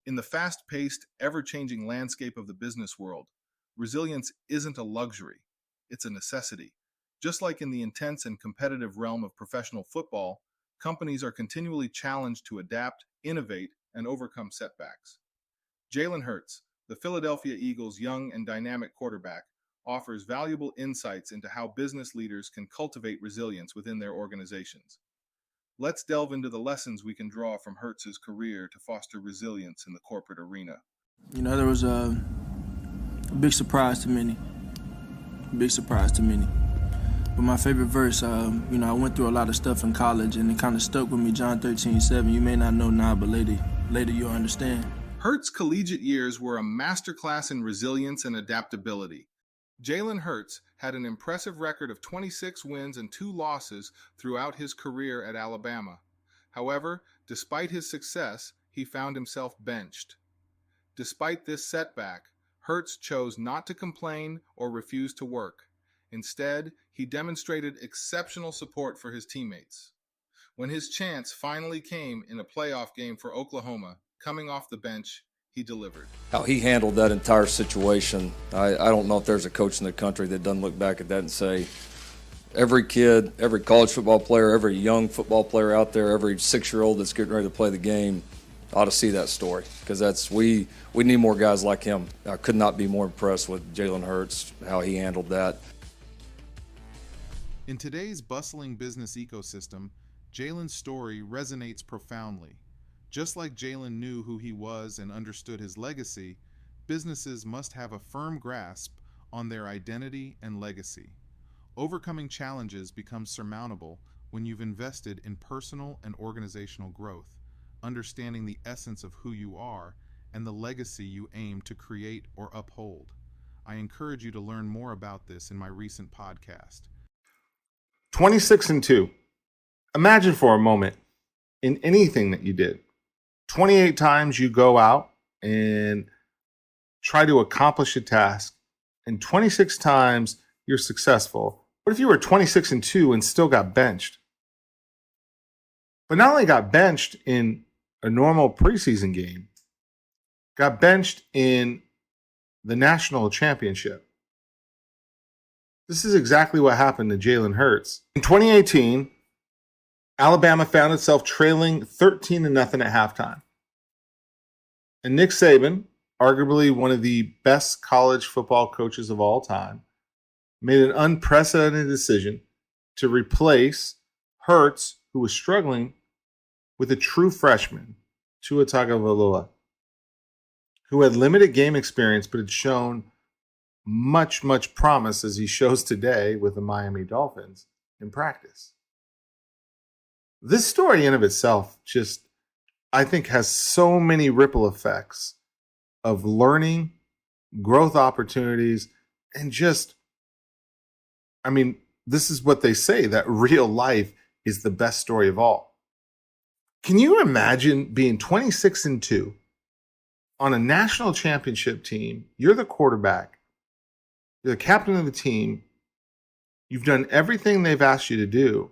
In the fast-paced, ever-changing landscape of the business world, resilience isn't a luxury, it's a necessity. Just like in the intense and competitive realm of professional football, companies are continually challenged to adapt, innovate, and overcome setbacks. Jalen Hurts, the Philadelphia Eagles' young and dynamic quarterback, offers valuable insights into how business leaders can cultivate resilience within their organizations. Let's delve into the lessons we can draw from Hurts' career to foster resilience in the corporate arena. There was a big surprise to many. But my favorite verse, I went through a lot of stuff in college, and it kind of stuck with me. John 13:7. You may not know now, but later you'll understand. Hurts' collegiate years were a masterclass in resilience and adaptability. Jalen Hurts had an impressive record of 26 wins and 2 losses throughout his career at Alabama. However, despite his success, he found himself benched. Despite this setback, Hurts chose not to complain or refuse to work. Instead, he demonstrated exceptional support for his teammates. When his chance finally came in a playoff game for Oklahoma, coming off the bench, he delivered. How he handled that entire situation, I don't know if there's a coach in the country that doesn't look back at that and say, every kid, every college football player, every young football player out there, every 6-year-old that's getting ready to play the game ought to see that story, because we need more guys like him. I could not be more impressed with Jalen Hurts, how he handled that. In today's bustling business ecosystem, Jalen's story resonates profoundly. Just like Jalen knew who he was and understood his legacy, businesses must have a firm grasp on their identity and legacy. Overcoming challenges becomes surmountable when you've invested in personal and organizational growth, understanding the essence of who you are and the legacy you aim to create or uphold. I encourage you to learn more about this in my recent podcast. 26-2. Imagine for a moment in anything that you did. 28 times you go out and try to accomplish a task, and 26 times you're successful. What if you were 26-2 and still got benched? But not only got benched in a normal preseason game, got benched in the national championship. This is exactly what happened to Jalen Hurts. In 2018, Alabama found itself trailing 13-0 at halftime. And Nick Saban, arguably one of the best college football coaches of all time, made an unprecedented decision to replace Hurts, who was struggling, with a true freshman, Tua Tagovailoa, who had limited game experience but had shown much promise, as he shows today with the Miami Dolphins in practice. This story in of itself just, I think, has so many ripple effects of learning, growth opportunities, and just, this is what they say, that real life is the best story of all. Can you imagine being 26-2 on a national championship team? You're the quarterback. You're the captain of the team. You've done everything they've asked you to do,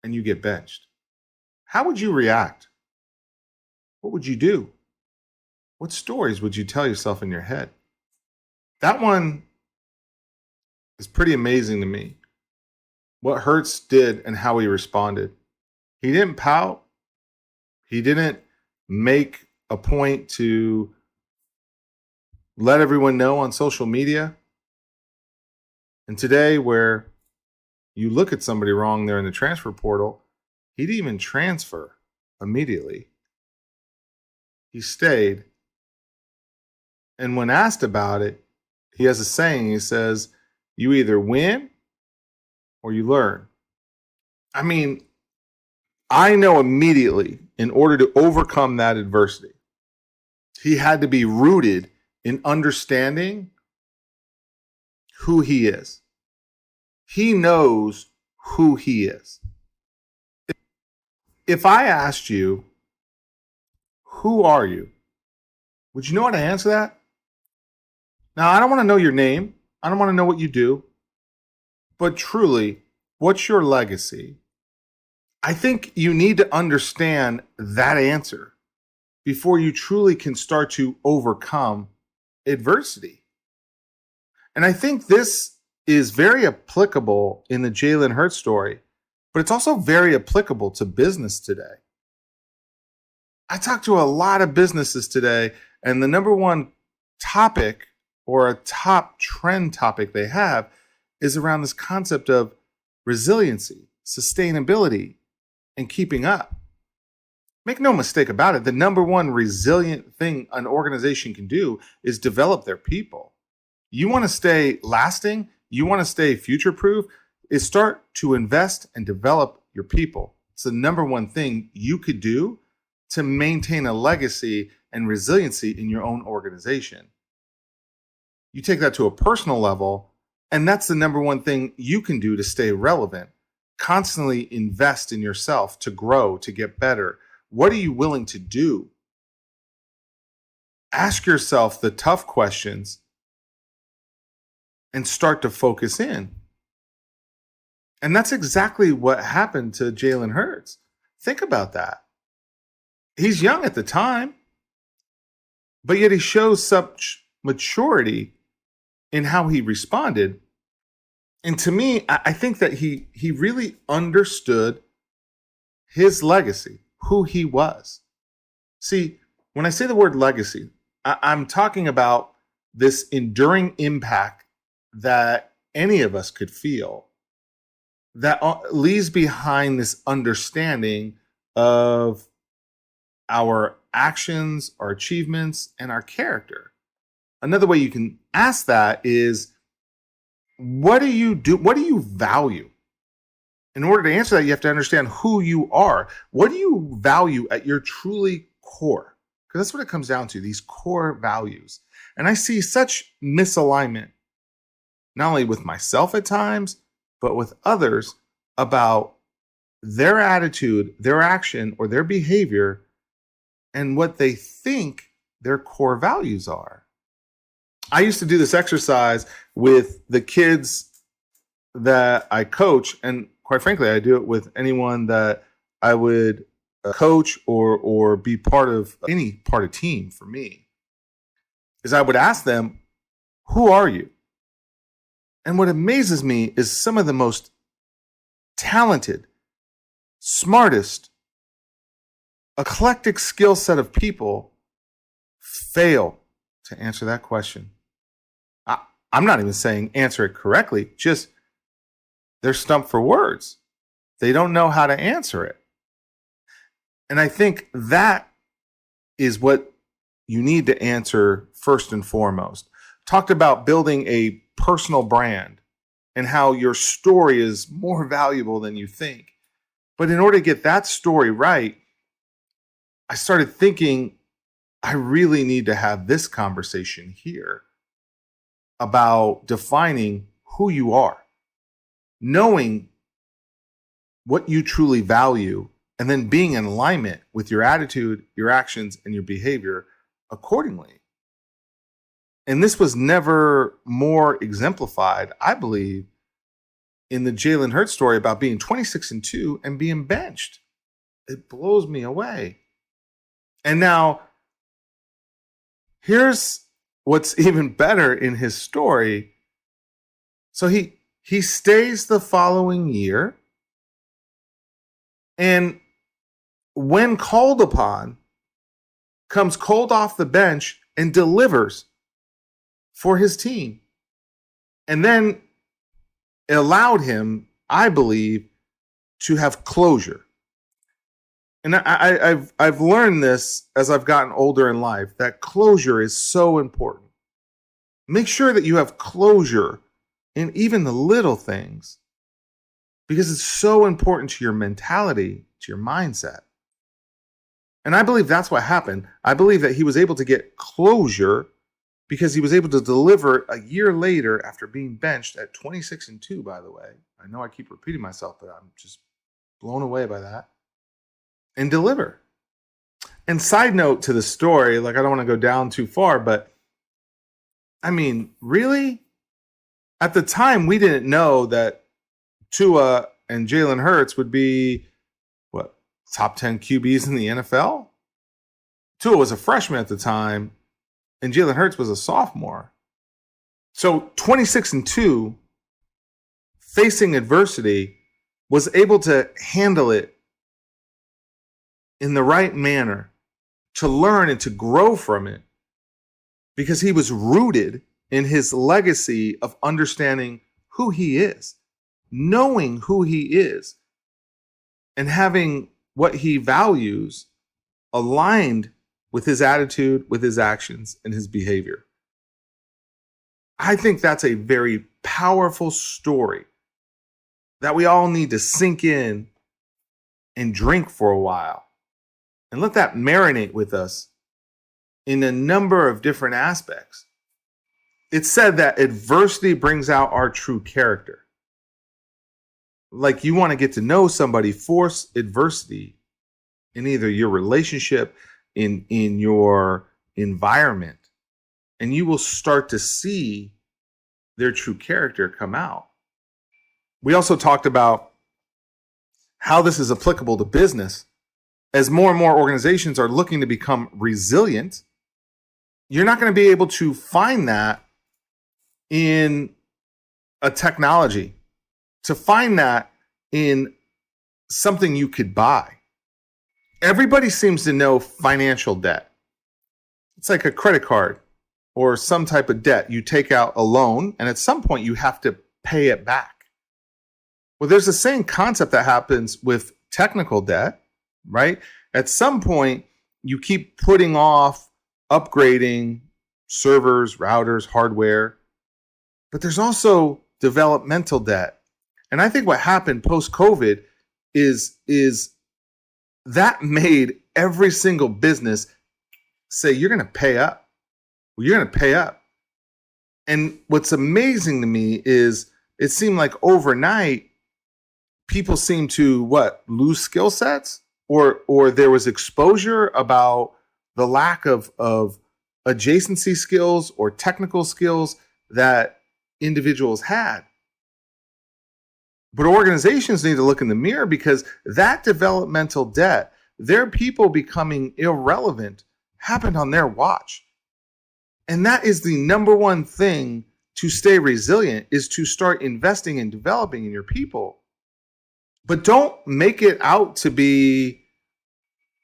and you get benched. How would you react? What would you do? What stories would you tell yourself in your head? That one is pretty amazing to me. What Hurts did and how he responded. He didn't pout. He didn't make a point to let everyone know on social media. And today, where you look at somebody wrong there in the transfer portal, he didn't even transfer immediately. He stayed. And when asked about it, he has a saying. He says, you either win or you learn. I know immediately, in order to overcome that adversity, he had to be rooted in understanding who he is. He knows who he is. If I asked you, who are you? Would you know how to answer that? Now, I don't want to know your name. I don't want to know what you do. But truly, what's your legacy? I think you need to understand that answer, before you truly can start to overcome adversity. And I think this is very applicable in the Jalen Hurts story, but it's also very applicable to business today. I talked to a lot of businesses today, and the number one topic or a top trend topic they have is around this concept of resiliency, sustainability, and keeping up. Make no mistake about it, the number one resilient thing an organization can do is develop their people. You want to stay lasting, you want to stay future-proof, is start to invest and develop your people. It's the number one thing you could do to maintain a legacy and resiliency in your own organization. You take that to a personal level, and that's the number one thing you can do to stay relevant. Constantly invest in yourself to grow, to get better. What are you willing to do? Ask yourself the tough questions and start to focus in. And that's exactly what happened to Jalen Hurts. Think about that. He's young at the time, but yet he shows such maturity in how he responded. And to me, I think that he really understood his legacy, who he was. See, when I say the word legacy, I'm talking about this enduring impact that any of us could feel that leaves behind this understanding of our actions, our achievements, and our character. Another way you can ask that is, what do you do? What do you value? In order to answer that, you have to understand who you are. What do you value at your truly core? Because that's what it comes down to, these core values. And I see such misalignment, not only with myself at times, but with others about their attitude, their action, or their behavior, and what they think their core values are. I used to do this exercise with the kids that I coach, and quite frankly, I do it with anyone that I would coach or be part of any part of team for me, is I would ask them, who are you? And what amazes me is some of the most talented, smartest, eclectic skill set of people fail to answer that question. I'm not even saying answer it correctly, just they're stumped for words. They don't know how to answer it. And I think that is what you need to answer first and foremost. Talked about building a personal brand and how your story is more valuable than you think. But in order to get that story right, I started thinking, I really need to have this conversation here about defining who you are, knowing what you truly value, and then being in alignment with your attitude, your actions, and your behavior accordingly. And this was never more exemplified, I believe, in the Jalen Hurts story about being 26-2 and being benched. It blows me away. And now, here's what's even better in his story. So he stays the following year, and when called upon, comes cold off the bench and delivers for his team. And then it allowed him, I believe, to have closure. And I've learned this as I've gotten older in life, that closure is so important. Make sure that you have closure in even the little things, because it's so important to your mentality, to your mindset. And I believe that's what happened. I believe that he was able to get closure because he was able to deliver a year later after being benched at 26-2, by the way. I know I keep repeating myself, but I'm just blown away by that. And deliver. And side note to the story, like I don't want to go down too far, but I mean, really? At the time, we didn't know that Tua and Jalen Hurts would be, top 10 QBs in the NFL? Tua was a freshman at the time, and Jalen Hurts was a sophomore. So 26-2, facing adversity, was able to handle it in the right manner, to learn and to grow from it, because he was rooted in his legacy of understanding who he is, knowing who he is, and having what he values aligned with his attitude, with his actions, and his behavior. I think that's a very powerful story that we all need to sink in and drink for a while and let that marinate with us in a number of different aspects. It's said that adversity brings out our true character. Like, you want to get to know somebody, force adversity in either your relationship, in your environment, and you will start to see their true character come out. We also talked about how this is applicable to business. As more and more organizations are looking to become resilient, you're not going to be able to find that in a technology, to find that in something you could buy. Everybody seems to know financial debt. It's like a credit card or some type of debt. You take out a loan, and at some point you have to pay it back. Well, there's the same concept that happens with technical debt, right? At some point, you keep putting off upgrading servers, routers, hardware, but there's also developmental debt. And I think what happened post-COVID is that made every single business say, you're going to pay up. Well, you're going to pay up. And what's amazing to me is it seemed like overnight, people seem to lose skill sets, or there was exposure about the lack of adjacency skills or technical skills that individuals had. But organizations need to look in the mirror, because that developmental debt, their people becoming irrelevant, happened on their watch. And that is the number one thing to stay resilient, is to start investing and developing in your people. But don't make it out to be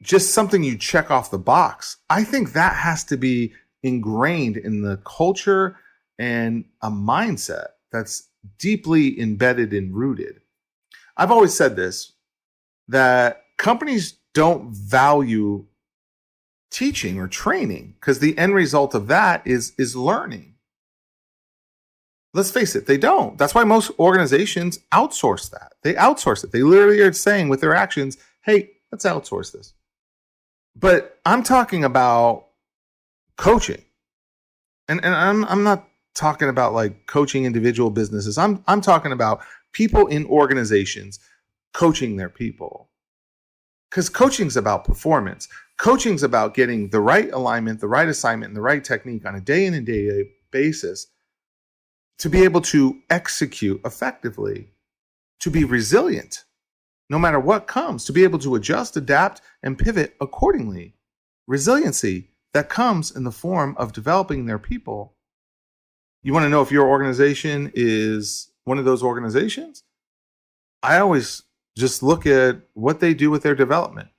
just something you check off the box. I think that has to be ingrained in the culture and a mindset that's deeply embedded and rooted. I've always said this, that companies don't value teaching or training, because the end result of that is learning. Let's face it, they don't. That's why most organizations outsource that. They outsource it. They literally are saying with their actions, hey, let's outsource this. But I'm talking about coaching. And I'm not talking about like coaching individual businesses. I'm talking about people in organizations coaching their people. Because coaching's about performance. Coaching's about getting the right alignment, the right assignment, and the right technique on a day in and day out basis to be able to execute effectively, to be resilient no matter what comes, to be able to adjust, adapt, and pivot accordingly. Resiliency that comes in the form of developing their people. You want to know if your organization is one of those organizations? I always just look at what they do with their development.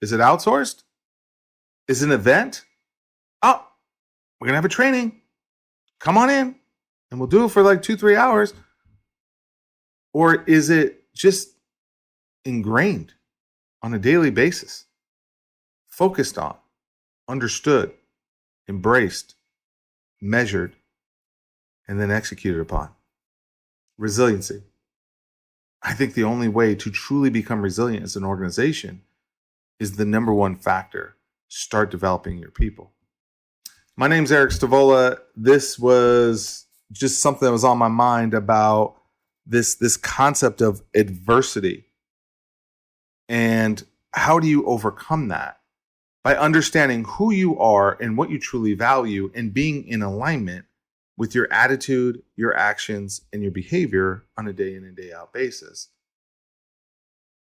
Is it outsourced? Is it an event? Oh, we're going to have a training. Come on in, and we'll do it for like 2-3 hours. Or is it just ingrained on a daily basis, focused on, understood, embraced, measured, and then executed upon? Resiliency. I think the only way to truly become resilient as an organization is the number one factor: start developing your people. My name's Eric Stavola. This was just something that was on my mind about this concept of adversity. And how do you overcome that? By understanding who you are and what you truly value, and being in alignment with your attitude, your actions, and your behavior on a day in and day out basis.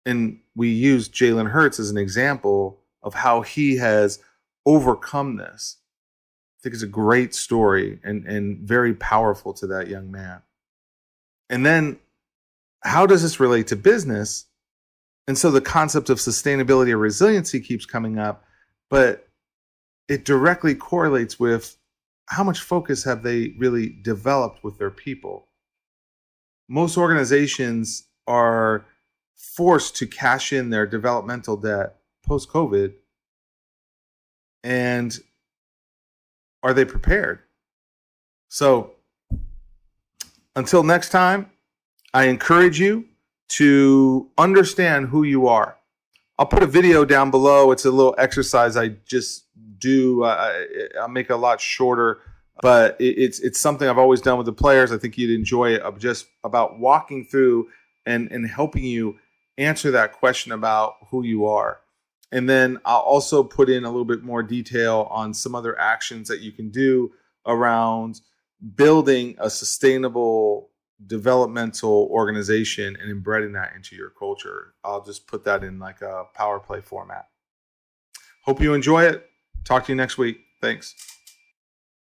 And we used Jalen Hurts as an example of how he has overcome this. I think it's a great story and very powerful to that young man. And then how does this relate to business? And so the concept of sustainability or resiliency keeps coming up, but it directly correlates with how much focus have they really developed with their people. Most organizations are forced to cash in their developmental debt post-COVID. And are they prepared? So until next time, I encourage you to understand who you are. I'll put a video down below. It's a little exercise I just do. I'll make it a lot shorter, but it's something I've always done with the players. I think you'd enjoy it, of just about walking through and helping you answer that question about who you are. And then I'll also put in a little bit more detail on some other actions that you can do around building a sustainable developmental organization and embedding that into your culture. I'll just put that in like a power play format. Hope you enjoy it. Talk to you next week. Thanks.